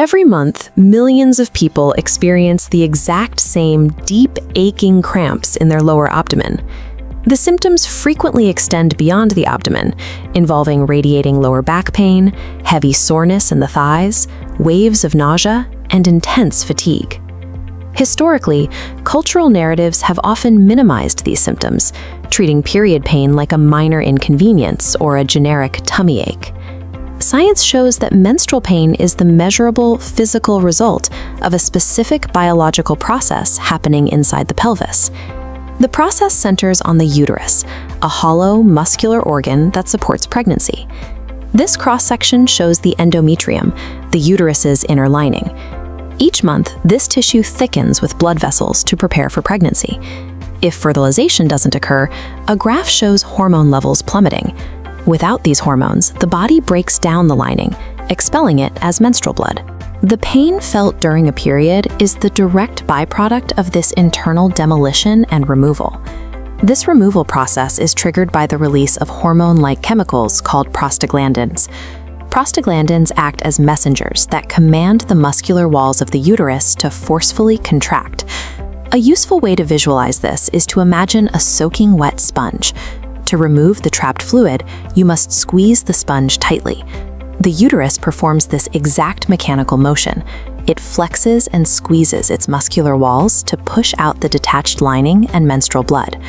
Every month, millions of people experience the exact same deep, aching cramps in their lower abdomen. The symptoms frequently extend beyond the abdomen, involving radiating lower back pain, heavy soreness in the thighs, waves of nausea, and intense fatigue. Historically, cultural narratives have often minimized these symptoms, treating period pain like a minor inconvenience or a generic tummy ache. Science shows that menstrual pain is the measurable physical result of a specific biological process happening inside the pelvis. The process centers on the uterus, a hollow, muscular organ that supports pregnancy. This cross-section shows the endometrium, the uterus's inner lining. Each month, this tissue thickens with blood vessels to prepare for pregnancy. If fertilization doesn't occur, a graph shows hormone levels plummeting. Without these hormones, the body breaks down the lining, expelling it as menstrual blood. The pain felt during a period is the direct byproduct of this internal demolition and removal. This removal process is triggered by the release of hormone-like chemicals called prostaglandins. Prostaglandins act as messengers that command the muscular walls of the uterus to forcefully contract. A useful way to visualize this is to imagine a soaking wet sponge. To remove the trapped fluid, you must squeeze the sponge tightly. The uterus performs this exact mechanical motion. It flexes and squeezes its muscular walls to push out the detached lining and menstrual blood.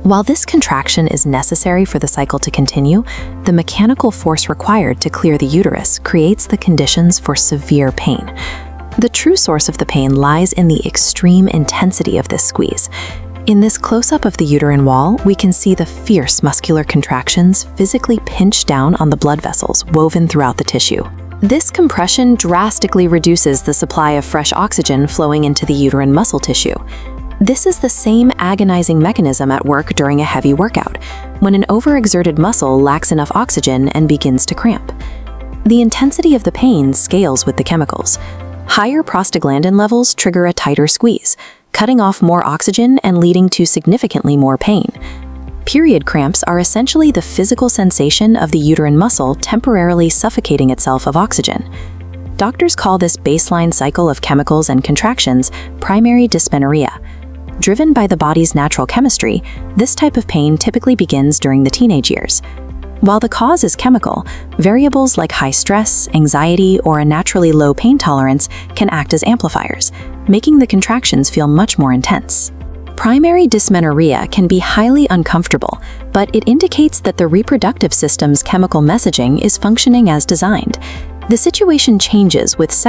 While this contraction is necessary for the cycle to continue, the mechanical force required to clear the uterus creates the conditions for severe pain. The true source of the pain lies in the extreme intensity of this squeeze. In this close-up of the uterine wall, we can see the fierce muscular contractions physically pinch down on the blood vessels woven throughout the tissue. This compression drastically reduces the supply of fresh oxygen flowing into the uterine muscle tissue. This is the same agonizing mechanism at work during a heavy workout, when an overexerted muscle lacks enough oxygen and begins to cramp. The intensity of the pain scales with the chemicals. Higher prostaglandin levels trigger a tighter squeeze, cutting off more oxygen and leading to significantly more pain. Period cramps are essentially the physical sensation of the uterine muscle temporarily suffocating itself of oxygen. Doctors call this baseline cycle of chemicals and contractions primary dysmenorrhea. Driven by the body's natural chemistry, this type of pain typically begins during the teenage years. While the cause is chemical, variables like high stress, anxiety, or a naturally low pain tolerance can act as amplifiers, making the contractions feel much more intense. Primary dysmenorrhea can be highly uncomfortable, but it indicates that the reproductive system's chemical messaging is functioning as designed. The situation changes with